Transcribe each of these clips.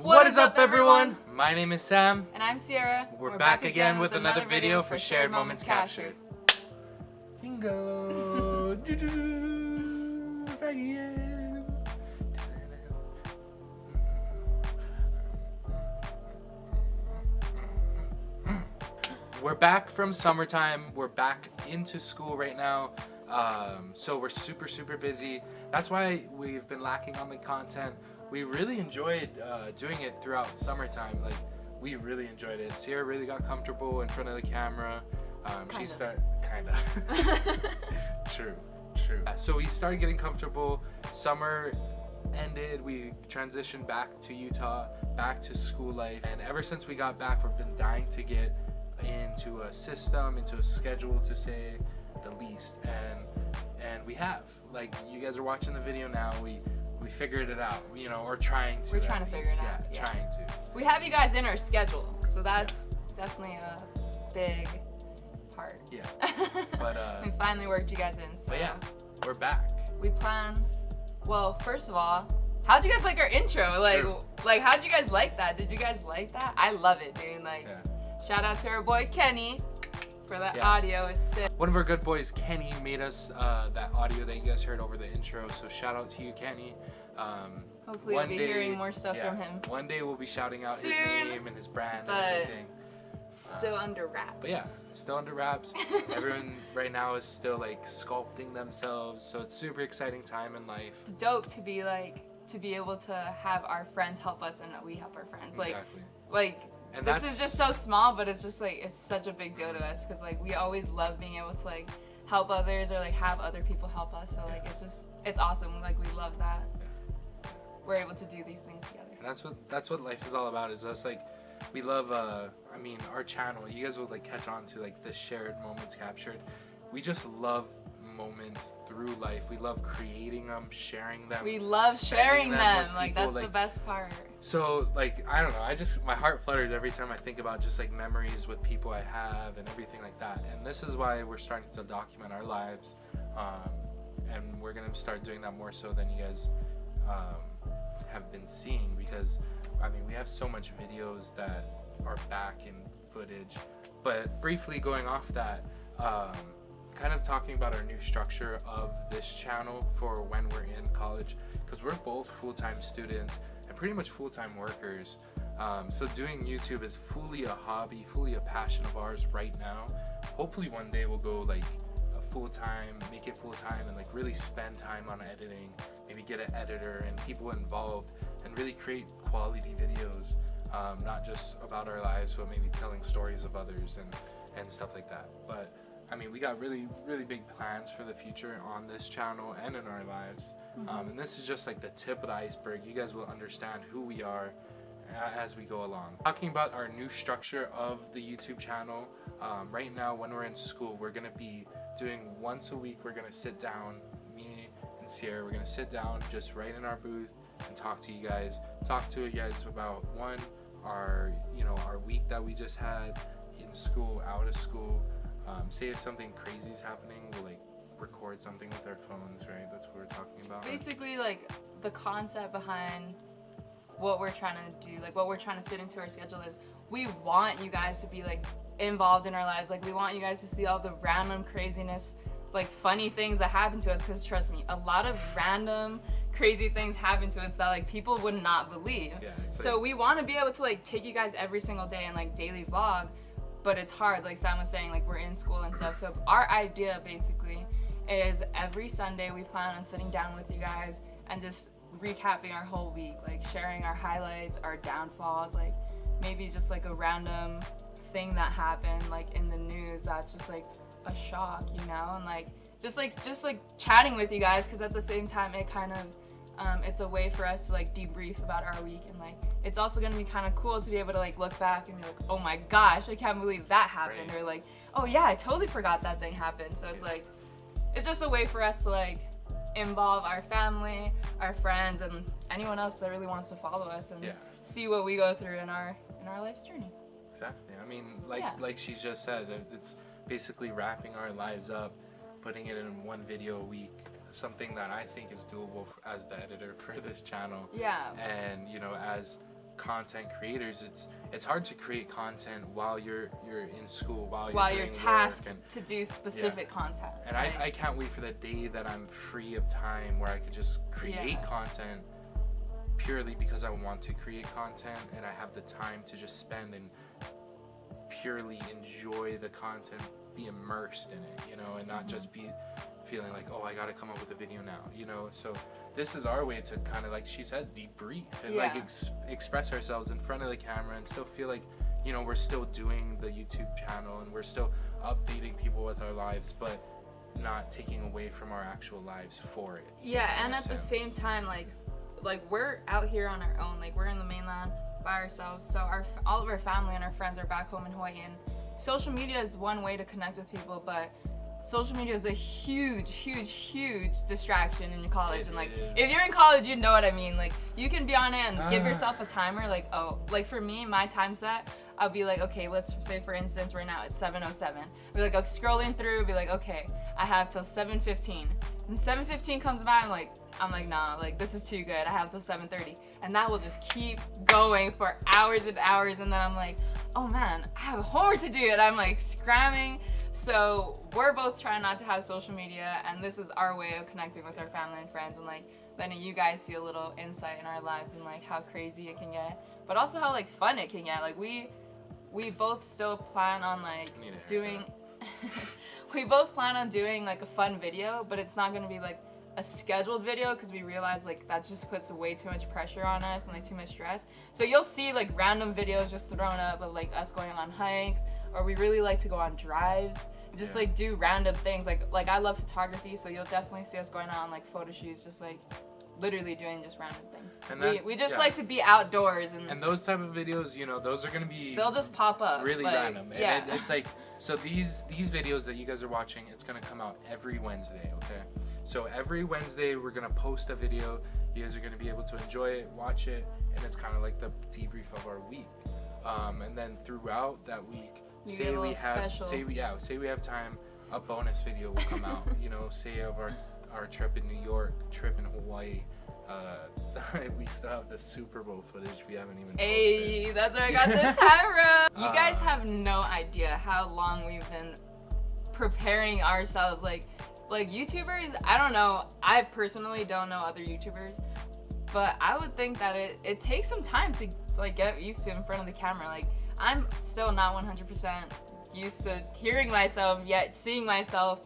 What is up, everyone? My name is Sam. And I'm Sierra. We're back again with another video for Shared Moments Captured. Bingo! Back again. We're back from summertime. We're back into school right now. So we're super busy. That's why we've been lacking on the content. We really enjoyed doing it throughout summertime. Like, we really enjoyed it. Sierra really got comfortable in front of the camera. She started, kinda. True. So we started getting comfortable. Summer ended. We transitioned back to Utah, back to school life. And ever since we got back, we've been dying to get into a system, into a schedule, to say the least. And we have. Like, you guys are watching the video now. We figured it out, you know, or trying to. We're trying to figure it out. Yeah, trying to. We have you guys in our schedule, so that's definitely a big part. Yeah. But we finally worked you guys in. So but yeah, we're back. We plan. Well, first of all, how'd you guys like our intro? Like, how'd you guys like that? Did you guys like that? I love it, dude. Like, shout out to our boy Kenny for that audio. Is sick. One of our good boys, Kenny, made us that audio that you guys heard over the intro. So shout out to you, Kenny. Hopefully we'll be hearing more stuff from him. One day we'll be shouting out soon, his name and his brand and everything. Still under wraps. But yeah, still under wraps. Everyone right now is still like sculpting themselves. So it's super exciting time in life. It's dope to be able to have our friends help us and we help our friends. Exactly. And this is just so small, but it's just like, it's such a big deal to us because like we always love being able to like help others or like have other people help us. So like it's awesome. Like we love that. We're able to do these things together. And that's what life is all about. Is us like, we love I mean, our channel. You guys will like catch on to like the Shared Moments Captured. We just love moments through life. We love creating them, sharing them. We love sharing them. Like people. That's the best part. So like, I don't know, my heart flutters every time I think about just like memories with people I have and everything like that. And this is why we're starting to document our lives. And we're gonna start doing that more so than you guys have been seeing, because I mean, we have so much videos that are back in footage. But briefly going off that, kind of talking about our new structure of this channel for when we're in college, because we're both full-time students and pretty much full-time workers. So doing YouTube is fully a hobby, fully a passion of ours right now. Hopefully one day we'll go like full-time, make it full-time, and like really spend time on editing, maybe get an editor and people involved, and really create quality videos, not just about our lives, but maybe telling stories of others and stuff like that. But I mean, we got really big plans for the future on this channel and in our lives. And this is just like the tip of the iceberg. You guys will understand who we are as we go along. Talking about our new structure of the YouTube channel, right now when we're in school, we're gonna be doing once a week. We're gonna sit down, me and Sierra, we're gonna sit down just right in our booth and talk to you guys about our week that we just had in school, out of school. Say if something crazy is happening, we'll like record something with our phones, right? That's what we're talking about. Basically, like the concept behind what we're trying to do, like what we're trying to fit into our schedule is we want you guys to be like involved in our lives. Like we want you guys to see all the random craziness, like funny things that happen to us, because trust me, a lot of random crazy things happen to us that like people would not believe. So we want to be able to like take you guys every single day and like daily vlog, but it's hard, like Sam was saying, like we're in school and stuff. So our idea basically is every Sunday we plan on sitting down with you guys and just recapping our whole week, like sharing our highlights, our downfalls, like maybe just like a random thing that happened like in the news that's just like a shock, you know, and like just like chatting with you guys, because at the same time it kind of it's a way for us to like debrief about our week, and like it's also gonna be kind of cool to be able to like look back and be like, oh my gosh, I can't believe that happened, or like, oh yeah, I totally forgot that thing happened. So it's like, it's just a way for us to like involve our family, our friends, and anyone else that really wants to follow us and see what we go through in our life's journey. Exactly. I mean, like she just said, it's basically wrapping our lives up, putting it in one video a week. Something that I think is doable as the editor for this channel. Yeah. And you know, as content creators, it's hard to create content while you're in school, while you're tasked work and, to do specific content. And I can't wait for the day that I'm free of time where I could just create content purely because I want to create content, and I have the time to just spend and purely enjoy the content, be immersed in it, you know, and not just be feeling like, oh, I gotta come up with a video now, you know. So this is our way to kind of, like she said, debrief and like express ourselves in front of the camera and still feel like, you know, we're still doing the YouTube channel and we're still updating people with our lives, but not taking away from our actual lives for it. Yeah, and at the same time, like we're out here on our own, like we're in the mainland by ourselves, so all of our family and our friends are back home in Hawaii, and social media is one way to connect with people, but social media is a huge distraction in your college. And like if you're in college, you know what I mean, like you can be on it and give yourself a timer, like, oh, like for me, my time set, I'll be like, okay, let's say for instance right now it's 7:07, be like, scrolling through, be like, okay, I have till 7:15, and 7:15 comes by, I'm like, nah, like this is too good, I have till 7:30, and that will just keep going for hours and hours, and then I'm like, oh man, I have homework to do, and I'm like scramming. So we're both trying not to have social media, and this is our way of connecting with our family and friends, and like letting you guys see a little insight in our lives and like how crazy it can get, but also how like fun it can get. Like we both still plan on like doing we both plan on doing like a fun video, but it's not gonna be like a scheduled video, because we realize like that just puts way too much pressure on us and like too much stress. So you'll see like random videos just thrown up of like us going on hikes, or we really like to go on drives, just like do random things. Like I love photography, so you'll definitely see us going out on like photo shoots, just like literally doing just random things. And we just like to be outdoors, and those type of videos, you know, those are gonna be, they'll just pop up really random. And it's like, so these videos that you guys are watching, it's gonna come out every Wednesday, okay? So every Wednesday we're gonna post a video. You guys are gonna be able to enjoy it, watch it, and it's kind of like the debrief of our week. And then throughout that week, say we have time, a bonus video will come out. You know, say of our trip in New York, trip in Hawaii. We still have the Super Bowl footage we haven't even posted. Hey, that's where I got this camera. You guys have no idea how long we've been preparing ourselves. Like YouTubers, I don't know. I personally don't know other YouTubers, but I would think that it takes some time to like get used to in front of the camera. Like I'm still not 100% used to hearing myself, yet seeing myself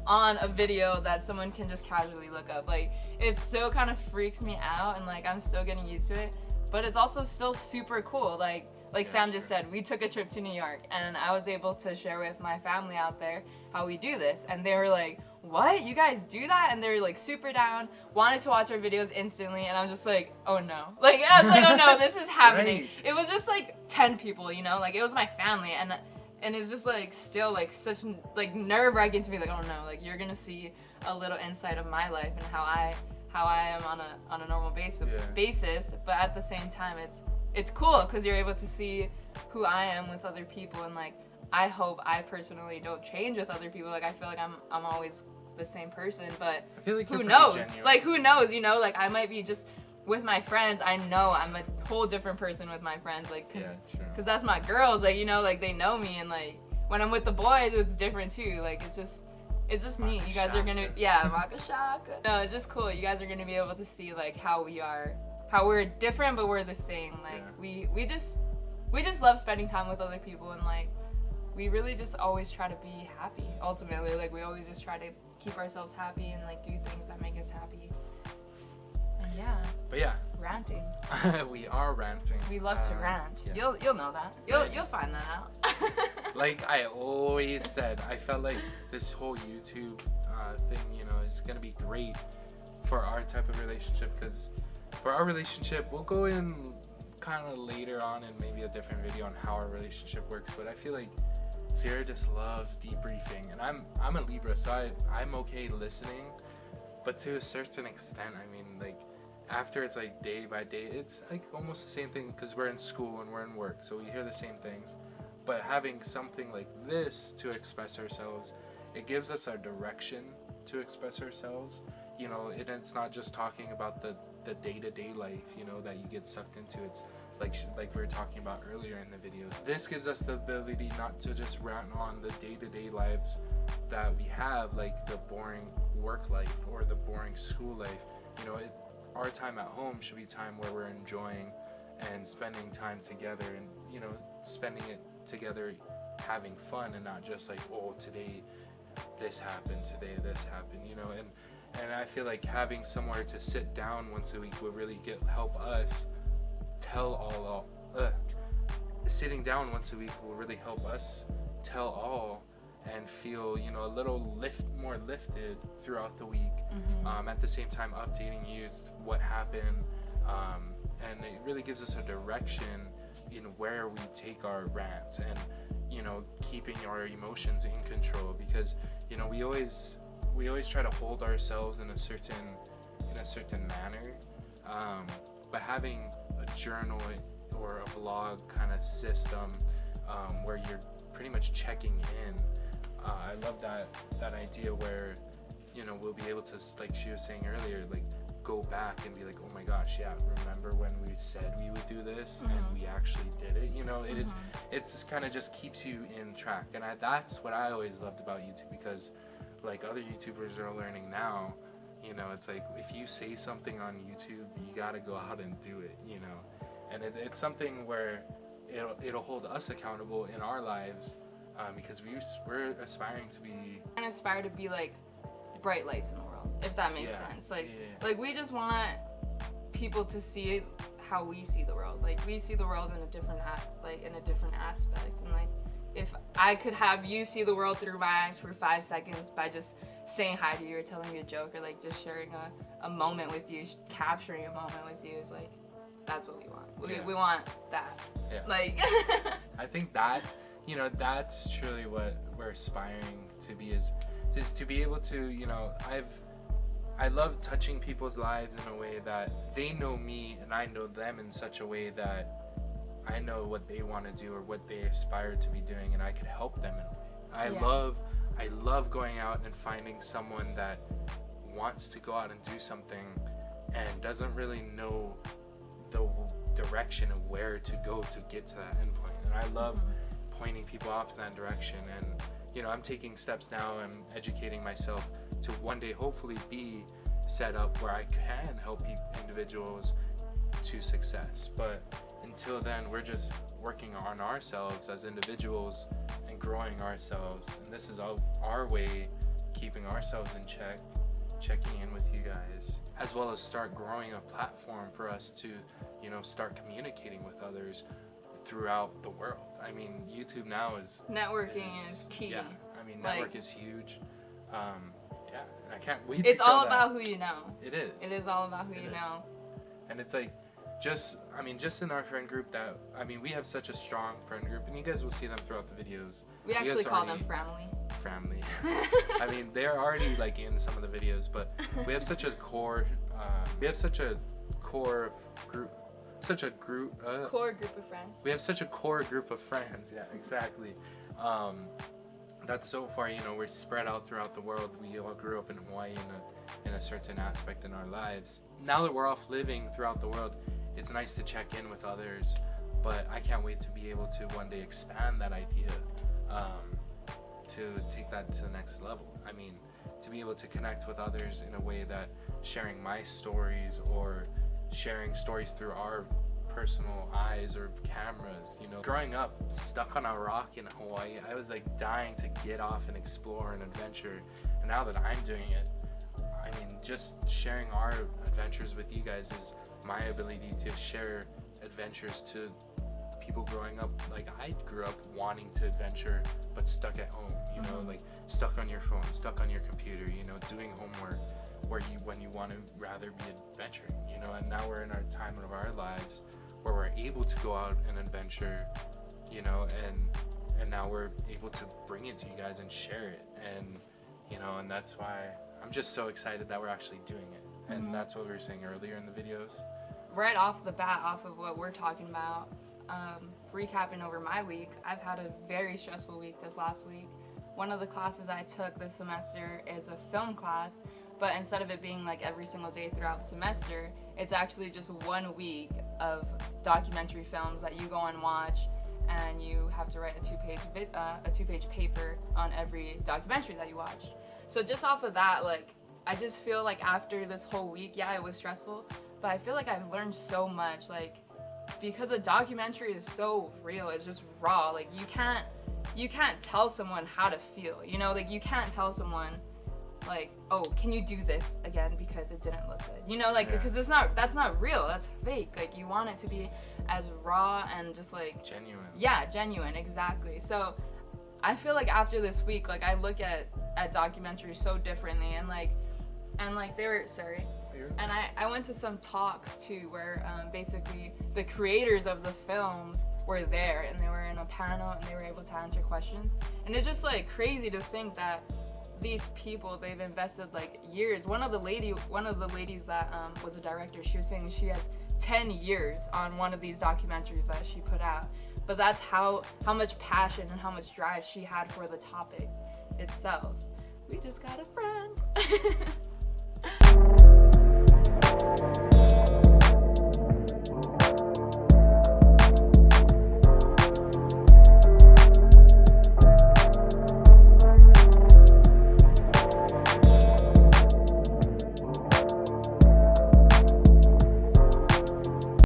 on a video that someone can just casually look up. Like it still kind of freaks me out, and like I'm still getting used to it, but it's also still super cool. Like Sam just said, we took a trip to New York, and I was able to share with my family out there how we do this, and they were like, what, you guys do that? And they were like super down, wanted to watch our videos instantly, and I'm just like, oh no. Like I was like, oh no, this is happening. It was just like 10 people, you know, like it was my family, and it's just like still like such like nerve-wracking to me, like, oh no, like you're gonna see a little insight of my life and how I am on a normal basis, but at the same time it's cool because you're able to see who I am with other people, and like I hope I personally don't change with other people. Like I feel like I'm always the same person, but I feel like who knows? Like who knows, you know? Like I might be just with my friends, I know I'm a whole different person with my friends, like cause that's my girls, like, you know, like they know me, and like when I'm with the boys it's different too. Like it's just neat. You guys are gonna Maka Shaka. No, it's just cool. You guys are gonna be able to see like how we're different but we're the same. Like we just love spending time with other people, and like we really just always try to be happy ultimately. Like we always just try to keep ourselves happy and like do things that make us happy. And but yeah, ranting. We are ranting. We love to rant. Yeah. You'll know that. You'll find that out. Like I always said, I felt like this whole YouTube thing, you know, is gonna be great for our type of relationship, because for our relationship, we'll go in kind of later on in maybe a different video on how our relationship works. But I feel like Zira just loves debriefing, and I'm a Libra, so I'm okay listening, but to a certain extent. I mean, like after it's like day by day, it's like almost the same thing, because we're in school and we're in work, so we hear the same things. But having something like this to express ourselves, it gives us a direction to express ourselves, you know. And it's not just talking about the day-to-day life, you know, that you get sucked into. It's like we were talking about earlier in the videos. This gives us the ability not to just rant on the day-to-day lives that we have, like the boring work life or the boring school life. You know, our time at home should be time where we're enjoying and spending time together, and, you know, spending it together having fun, and not just like, oh, today this happened, today this happened, you know. And I feel like having somewhere to sit down once a week will really help us tell sitting down once a week will really help us tell all and feel, you know, a little more lifted throughout the week. At the same time updating you what happened, and it really gives us a direction in where we take our rants, and, you know, keeping our emotions in control, because, you know, we always try to hold ourselves in a certain manner, but having a journal or a vlog kind of system, where you're pretty much checking in, I love that idea where, you know, we'll be able to, like she was saying earlier, like go back and be like, oh my gosh, yeah, remember when we said we would do this and we actually did it, you know. It's kind of just keeps you in track, and that's what I always loved about YouTube, because like other YouTubers are learning now, you know, it's like if you say something on YouTube, you gotta go out and do it, you know. And it's something where it'll hold us accountable in our lives, because we're aspiring to be, and aspire to be like bright lights in the world, if that makes sense. Like we just want people to see it how we see the world. Like we see the world in a different aspect, and like if I could have you see the world through my eyes for 5 seconds by just saying hi to you or telling you a joke, or like just sharing a moment with you, capturing a moment with you, is like, that's what we want. We want that. Yeah. Like I think that, you know, that's truly what we're aspiring to be, is to be able to, you know, I love touching people's lives in a way that they know me and I know them in such a way that I know what they want to do or what they aspire to be doing, and I could help them in a way. I love going out and finding someone that wants to go out and do something and doesn't really know the direction of where to go to get to that end point. And I love pointing people off in that direction, and, you know, I'm taking steps now. I'm educating myself to one day hopefully be set up where I can help individuals to success. But until then, we're just working on ourselves as individuals and growing ourselves. And this is our way, keeping ourselves in check, checking in with you guys, as well as start growing a platform for us to, you know, start communicating with others throughout the world. I mean, YouTube now networking is key. Yeah, I mean, network is huge. Yeah, and I can't wait. It's all about who you know. It is. It is all about who you know. And it's like, just in our friend group we have such a strong friend group, and you guys will see them throughout the videos. We actually call them family. I mean, they're already like in some of the videos, but we have such a core core group of friends. We have such a core group of friends. Yeah, exactly. That's so far, you know, we're spread out throughout the world. We all grew up in Hawaii in a certain aspect in our lives. Now that we're off living throughout the world, it's nice to check in with others, but I can't wait to be able to one day expand that idea, to take that to the next level. I mean, to be able to connect with others in a way that sharing my stories or sharing stories through our personal eyes or cameras, you know. Growing up stuck on a rock in Hawaii, I was like dying to get off and explore and adventure, and now that I'm doing it, I mean, just sharing our adventures with you guys my ability to share adventures to people growing up. Like, I grew up wanting to adventure but stuck at home, you know, like stuck on your phone, stuck on your computer, you know, doing homework, when you want to rather be adventuring, you know. And now we're in our time of our lives where we're able to go out and adventure, you know, and now we're able to bring it to you guys and share it, and you know, and that's why I'm just so excited that we're actually doing it. And that's what we were saying earlier in the videos. Right off the bat, off of what we're talking about, recapping over my week, I've had a very stressful week this last week. One of the classes I took this semester is a film class, but instead of it being like every single day throughout the semester, it's actually just 1 week of documentary films that you go and watch, and you have to write a two-page paper on every documentary that you watch. So just off of that, like, I just feel like after this whole week, yeah, it was stressful, but I feel like I've learned so much, like, because a documentary is so real, it's just raw. Like, you can't tell someone how to feel, you know? Like, you can't tell someone, like, oh, can you do this again because it didn't look good, you know? Like, because that's not real, that's fake. Like, you want it to be as raw and just like genuine. Yeah, genuine, exactly. So I feel like after this week, like, I look at documentaries so differently, and they were, and I went to some talks too where basically the creators of the films were there, and they were in a panel, and they were able to answer questions. And it's just like crazy to think that these people, they've invested like years. One of the ladies that was a director, she was saying she has 10 years on one of these documentaries that she put out. But that's how much passion and how much drive she had for the topic itself. We just got a friend.